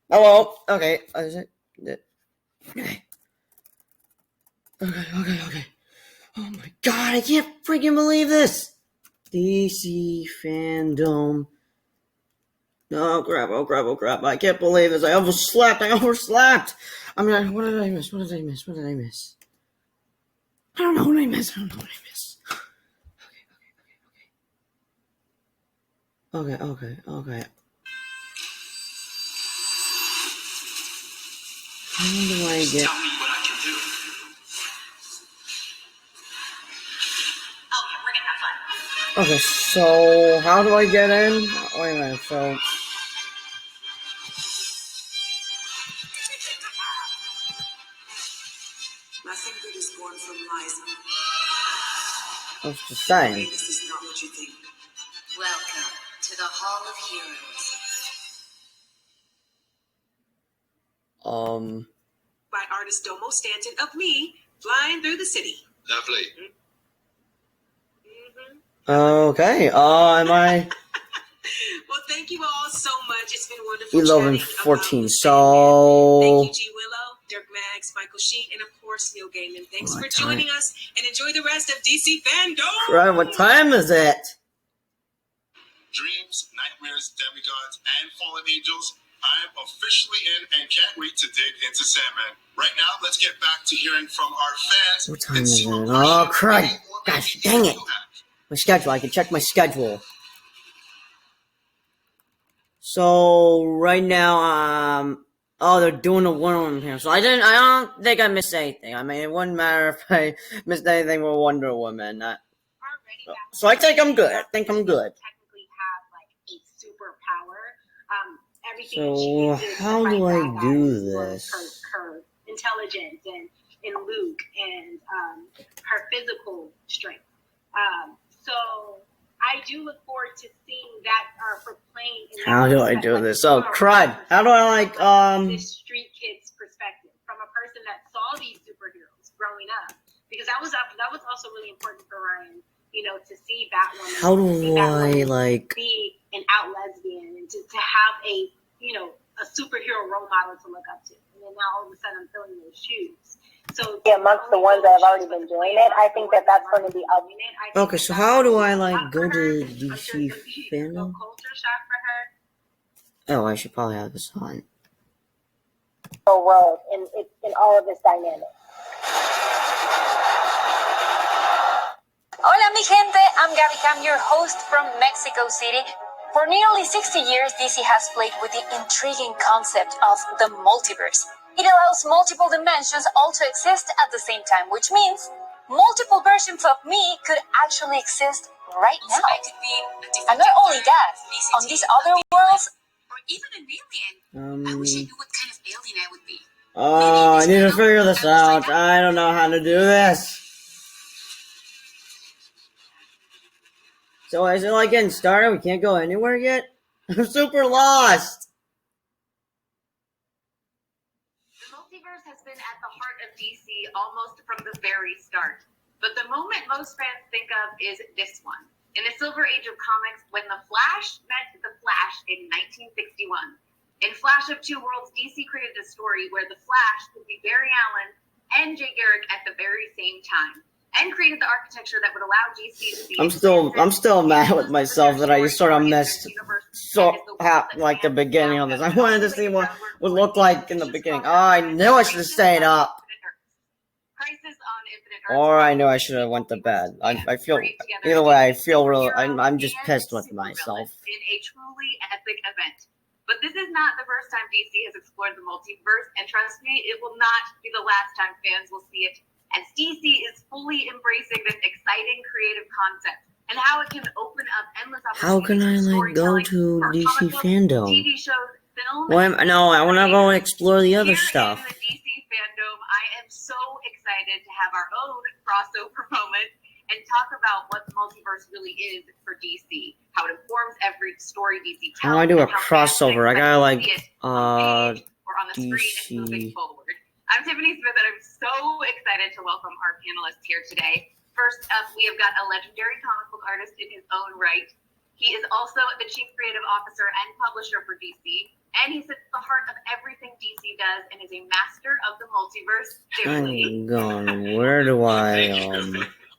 Hello. Okay. Is it? Okay. Okay. Oh my god! I can't freaking believe this. DC fandom. Oh crap. I can't believe this. I overslept. I mean, what did I miss? I don't know what I missed. Okay. How do I get... Tell me what I can do. Oh, yeah, we're gonna have fun. Okay, so how do I get in? Wait a minute, so... Nothing good is born from lies. What's the saying? This is not what you think. Welcome to the Hall of Heroes. By artist Domo Stanton of me flying through the city. Lovely. Okay, am I... Well, thank you all so much. It's been wonderful. 11-14, so... Thank you, G. Willow, Dirk Maggs, Michael Sheen, and of course, Neil Gaiman. Thanks for joining us, and enjoy the rest of DC Fandom. Right, what time is it? Dreams, nightmares, demigods, and fallen angels. I'm officially in and can't wait to dig into Sandman. Right now, let's get back to hearing from our fans. What time is it? Oh, crud. Gosh, dang it. My schedule. I can check my schedule. So, right now, oh, they're doing a one-on-one here. So I don't think I missed anything. I mean, it wouldn't matter if I missed anything with Wonder Woman. So I think I'm good. Technically have like a superpower. So how do I do this? Her intelligence and Luke and her physical strength. So I do look forward to seeing that for playing. How do I do this? Oh, crud! How do I this street kid's perspective from a person that saw these superheroes growing up? Because that was also really important for Ryan. You know, to see Batwoman. How do I be an out lesbian and to have a superhero role model to look up to, and then now all of a sudden I'm filling those shoes. So amongst the ones that have already been doing it, I think that's going to be up. Okay, so how do I go to DC fandom? Culture shock for her. Oh, I should probably have this on. Role in all of this dynamic. Hola mi gente, I'm Gabby Cam, your host from Mexico City. For nearly 60 years, DC has played with the intriguing concept of the multiverse. It allows multiple dimensions all to exist at the same time, which means multiple versions of me could actually exist right now. And not only that, on these other worlds, or even an alien. I wish I knew what kind of alien I would be. Oh, I need to figure this out. I don't know how to do this. So is it like getting started? We can't go anywhere yet? I'm super lost. The multiverse has been at the heart of DC almost from the very start. But the moment most fans think of is this one. In the Silver Age of comics, when the Flash met the Flash in 1961. In Flash of Two Worlds, DC created a story where the Flash could be Barry Allen and Jay Garrick at the very same time. And created the architecture that would allow DC to be. I'm still mad with myself that I just sort of missed the beginning of this. I wanted to see what it would look like in the beginning. Oh, I knew I should have stayed up. Or I knew I should have went to bed. I feel either way. I feel really. I'm just pissed with myself. In a truly epic event. But this is not the first time DC has explored the multiverse, and trust me, it will not be the last time fans will see it. As DC is fully embracing this exciting creative concept and how it can open up endless opportunities. How can I go to DC fandom? TV shows, film. No, I want to go and explore the other stuff. In the DC fandom, I am so excited to have our own crossover moment and talk about what the multiverse really is for DC, how it informs every story DC tells. How do I do a crossover? I gotta or on the screen and moving forward. I'm Tiffany Smith, and I'm so excited to welcome our panelists here today. First up, we have got a legendary comic book artist in his own right. He is also the chief creative officer and publisher for DC, and he sits at the heart of everything DC does and is a master of the multiverse. Hang on, where do I,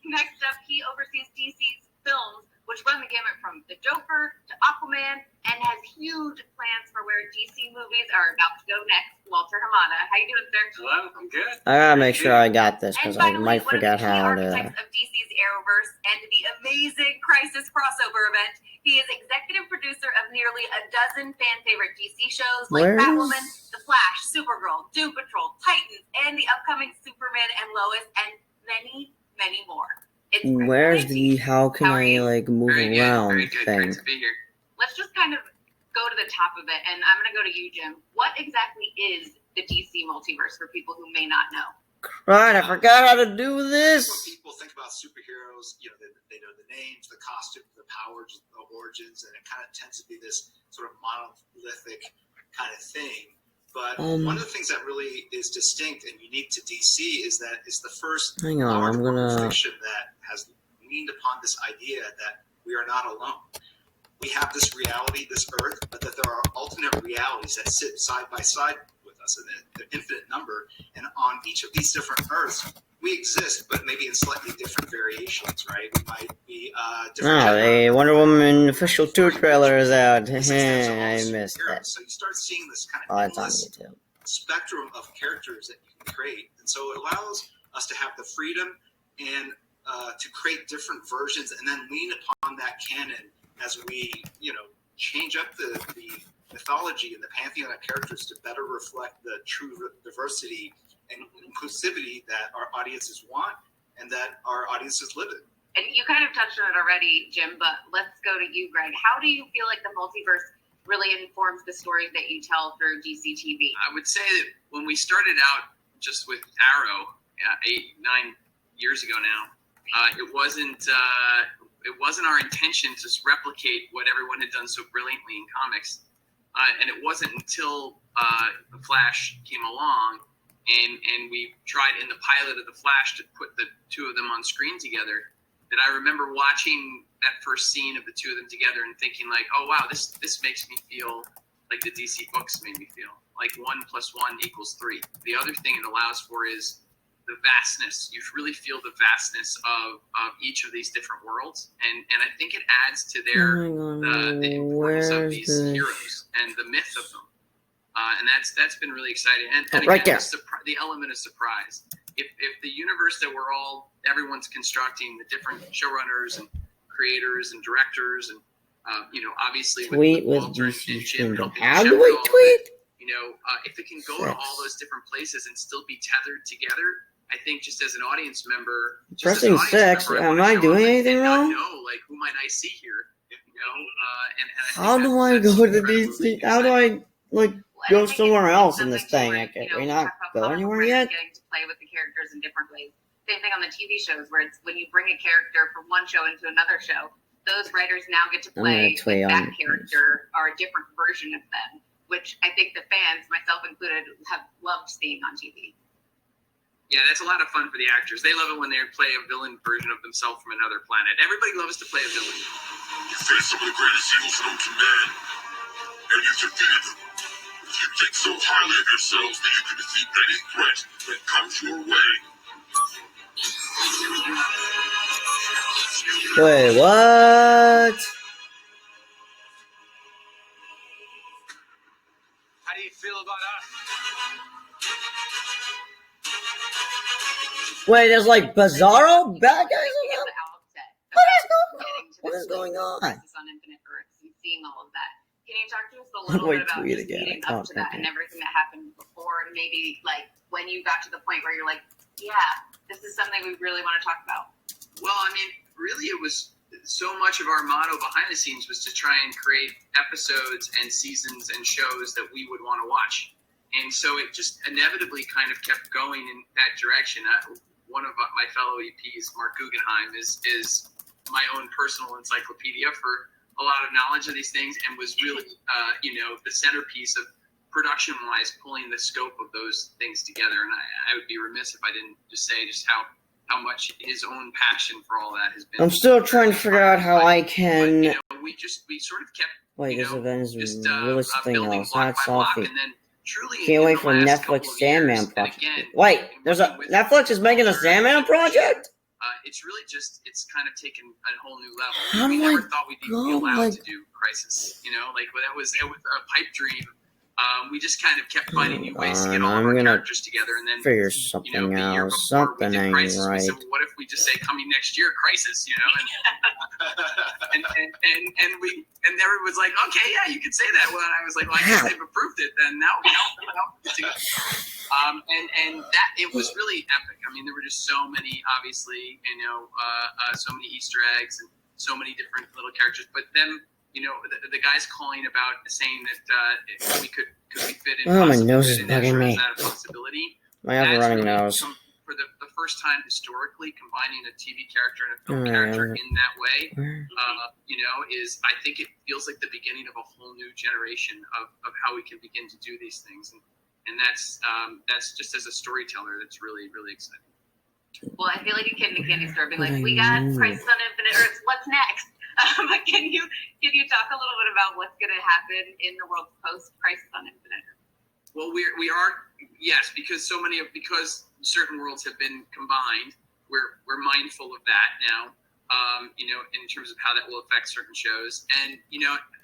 Next up, he oversees DC's films, which run the gamut from The Joker to Aquaman, and has huge plans for where DC movies are about to go next. Walter Hamada, how you doing, sir? Hello, I'm good. I gotta make sure I got this, because And I finally, might one forget of the key how architects to... of DC's Arrowverse and the amazing Crisis crossover event. He is executive producer of nearly a dozen fan-favorite DC shows like Where's- Batwoman, The Flash, Supergirl, Doom Patrol, Titans, and the upcoming Superman and Lois, and many, many more. It's Where's crazy. the how can How are I, you? like, move Very around good. thing? Great to be here. Let's just kind of go to the top of it, and I'm going to go to you, Jim. What exactly is the DC multiverse for people who may not know? Right, I forgot how to do When this! people think about superheroes, they know the names, the costumes, the powers, the origins, and it kind of tends to be this sort of monolithic kind of thing. But one of the things that really is distinct and unique to DC is that it's the first Hang on, large I'm work of gonna... fiction that has leaned upon this idea that we are not alone. We have this reality, this Earth, but that there are alternate realities that sit side by side with us in an infinite number. And on each of these different Earths, we exist, but maybe in slightly different variations, right? We might be different. Oh, the Wonder Woman official 2 trailer is out. This extends to all I missed superheroes. that. So you start seeing this kind Oh, of it's on endless YouTube. spectrum of characters that you can create. And so it allows us to have the freedom and to create different versions and then lean upon that canon as we, change up the mythology and the pantheon of characters to better reflect the true diversity and inclusivity that our audiences want and that our audiences live in. And you kind of touched on it already, Jim, but let's go to you, Greg. How do you feel like the multiverse really informs the stories that you tell through DC TV? I would say that when we started out just with Arrow 8-9 years ago now, it wasn't our intention to just replicate what everyone had done so brilliantly in comics. And it wasn't until The Flash came along and we tried in the pilot of The Flash to put the two of them on screen together that I remember watching that first scene of the two of them together and thinking like, oh, wow, this makes me feel like the DC books made me feel. Like 1 + 1 = 3. The other thing it allows for is the vastness. You really feel the vastness of each of these different worlds, and I think it adds to the importance of these heroes and the myth of them, and that's been really exciting. And Right again, there. the element of surprise. If the universe that everyone's constructing, the different showrunners and creators and directors, and obviously Tweet with with Walter and DC Jim Kingdom. helping How do shepherd I all of tweet? it, if it can go to all those different places and still be tethered together, I think just as an audience member, Pressing 6, am I doing anything wrong? Who might I see here? And I How think do I that's go to incredibly DC? How do exciting. I go somewhere else in this Something thing? where, Can we we not talk about go comic anywhere book yet? writers getting to play with the characters in different ways. Same thing on the TV shows, where it's when you bring a character from one show into another show, those writers now get to play with tweet that on- character or a different version of them, which I think the fans, myself included, have loved seeing on TV. Yeah, that's a lot of fun for the actors. They love it when they play a villain version of themselves from another planet. Everybody loves to play a villain. You face some of the greatest evils known to man, and you defeated them. If you think so highly of yourselves that you can defeat any threat that comes your way. Wait, what? How do you feel about us? Wait, there's like Bizarro bad guys in At them? the outset, What is going on? Crisis on Infinite Earths and seeing all of that. Can you talk to us a little Wait, bit about tweet just again. leading Oh, up to that okay. and everything that happened before, and maybe like when you got to the point where you're like, yeah, this is something we really want to talk about? Well, I mean, really, it was so much of our motto behind the scenes was to try and create episodes and seasons and shows that we would want to watch. And so it just inevitably kind of kept going in that direction. One of my fellow EPs, Mark Guggenheim, is my own personal encyclopedia for a lot of knowledge of these things, and was really, the centerpiece of production-wise pulling the scope of those things together. And I would be remiss if I didn't just say just how much his own passion for all that has been. I'm still trying to figure out how I can we sort of kept. Wait, this event is really something building else. block Hot by block, Sophie. and then truly Can't in wait the for last Netflix couple of Sandman years, and project. again, Wait, in there's a working with Netflix is making a culture Sandman project? It's really just, it's kind of taken a whole new level. Oh We my never thought we'd even be God, allowed like- to do Crisis, you know, like it was a pipe dream. We just kind of kept finding new ways to get all of I'm our gonna characters together, and then figure the something year out. before Something we did ain't Crisis, we right. said, well, what if we just say coming next year, Crisis, you know? And everyone was like, okay, yeah, you can say that. Well, and I was like, well, I guess Wow. they've approved it then. Now. And that it was really epic. I mean, there were just so many, obviously, so many Easter eggs and so many different little characters. But then, the guys calling about saying that could we fit in? Oh, my possibly nose fit is in bugging Ezra? me. Is that a possibility? I have a That's running really nose. for the first time historically, combining a TV character and a film Oh, character yeah. in that way, is I think it feels like the beginning of a whole new generation of how we can begin to do these things, and that's just as a storyteller, that's really, really exciting. Well, I feel like a kid in a candy store being I like, "We got know. Crisis on Infinite Earths. What's next?" But can you talk a little bit about what's going to happen in the world post Crisis on Infinite Earths? Well, we are, yes, because because certain worlds have been combined, we're mindful of that now. In terms of how that will affect certain shows, and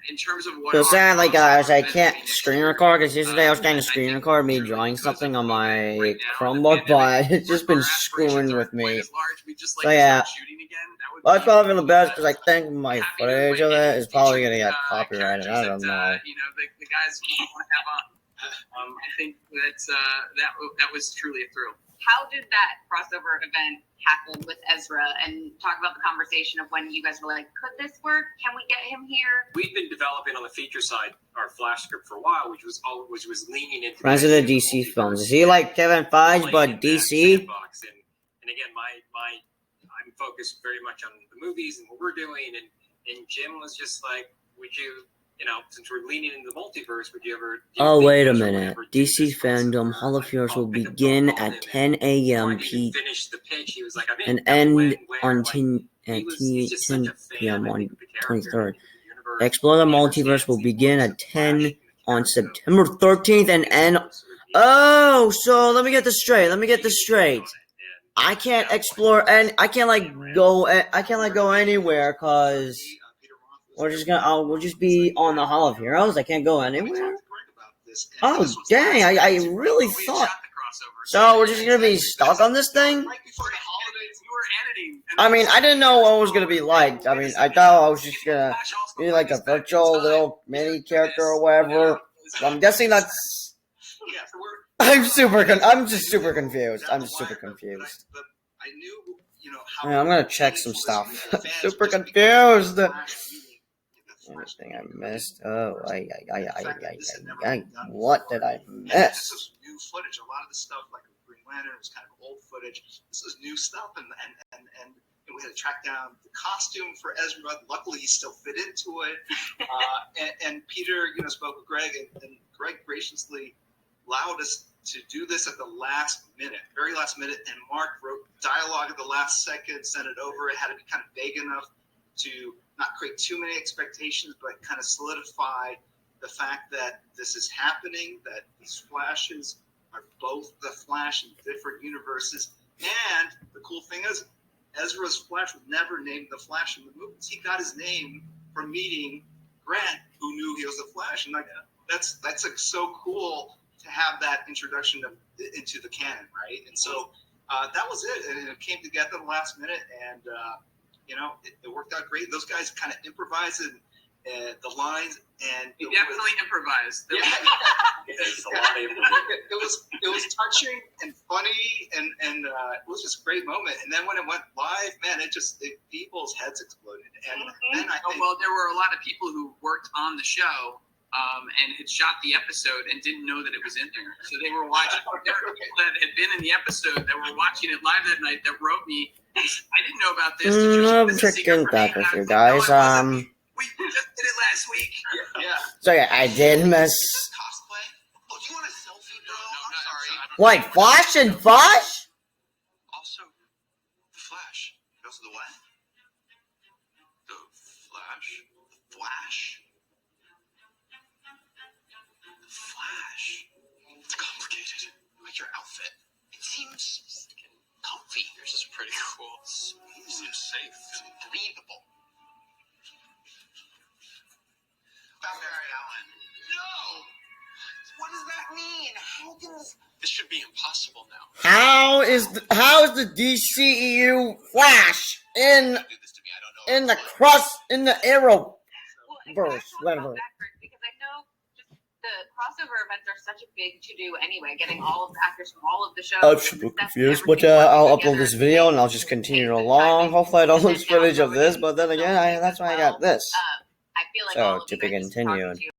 in terms of what. So sadly, guys, I can't next screen year, record because yesterday I was trying to I screen think record me truly drawing because something of on COVID my right now, Chromebook, the but pandemic, it's just our been aspirations screwing aren't with me. quite as large. We just like So to yeah. start shooting again. That would Well, it's be probably the best because I good. think my Happy to footage play of it any is probably featured, gonna get copyrighted. I don't characters know. that, the guys want to have on. I think that was truly a thrill. How did that crossover event happen with Ezra? And talk about the conversation of when you guys were like, "Could this work? Can we get him here?" We've been developing on the feature side our Flash script for a while, which was leaning into Friends of the DC films. Is he like Kevin Feige, but DC? And again, I'm focused very much on the movies and what we're doing, and Jim was just like, "Would you?" Since we're leaning into the multiverse, would you ever? Oh, wait a minute. DC fandom Hall of Heroes will begin at 10 a.m. Finish the pitch. He was like, and end on 10 p.m. on 23rd. Explore the Multiverse will begin at 10 on September 13th and end. Oh, so let me get this straight. I can't explore and I can't go anywhere because we'll just be on the Hall of Heroes. I can't go anywhere. Oh dang! I really thought. So we're just gonna be stuck on this thing. Right before the holidays, you were editing. I mean, I didn't know what it was gonna be like. I mean, I thought I was just gonna be like a virtual little mini character or whatever. So I'm guessing that's. I'm just super confused. I knew, how I'm gonna check some stuff. Super confused. Anything I missed? Oh, what did I miss? This is new footage. A lot of the stuff, like Green Lantern, was kind of old footage. This is new stuff, and we had to track down the costume for Ezra. Luckily, he still fit into it. And Peter, spoke with Greg, and Greg graciously allowed us to do this at the last minute, very last minute. And Mark wrote dialogue at the last second, sent it over. It had to be kind of vague enough to not create too many expectations, but kind of solidify the fact that this is happening, that these Flashes are both the Flash in different universes. And the cool thing is, Ezra's Flash was never named the Flash in the movies. He got his name from meeting Grant, who knew he was the Flash. And that's so cool to have that introduction into the canon, right? And so that was it. And it came together at the last minute, and it worked out great. Those guys kind of improvised the lines, and We definitely improvised. Yeah. It's a lot of information. It was touching and funny, and it was just a great moment. And then when it went live, man, people's heads exploded. And then I think, Well, there were a lot of people who worked on the show and had shot the episode and didn't know that it was in there. So they were watching. There were people that had been in the episode that were watching it live that night that wrote me, "I didn't know about this. I'm checking back with you guys. We just did it last week." yeah. So yeah, I did miss. Cosplay? Oh, do you want a selfie, bro? I'm sorry. Wait, Flash and Flash? Also, the Flash. Also the what? The Flash. The seems comfy. Yours is pretty cool. Seems safe and breathable. Barry Allen. No! What does that mean? How can this should be impossible now. How is the DCEU Flash in the Arrow verse, whatever? Because I know just the crossover events are such a big to do anyway. Getting all of the actors from all of the shows. I'm super confused, but I'll upload this video and I'll just continue along. Hopefully, I don't lose footage of this, but then again, that's why I got this. I feel like So all of to you be guys just talking continued. to you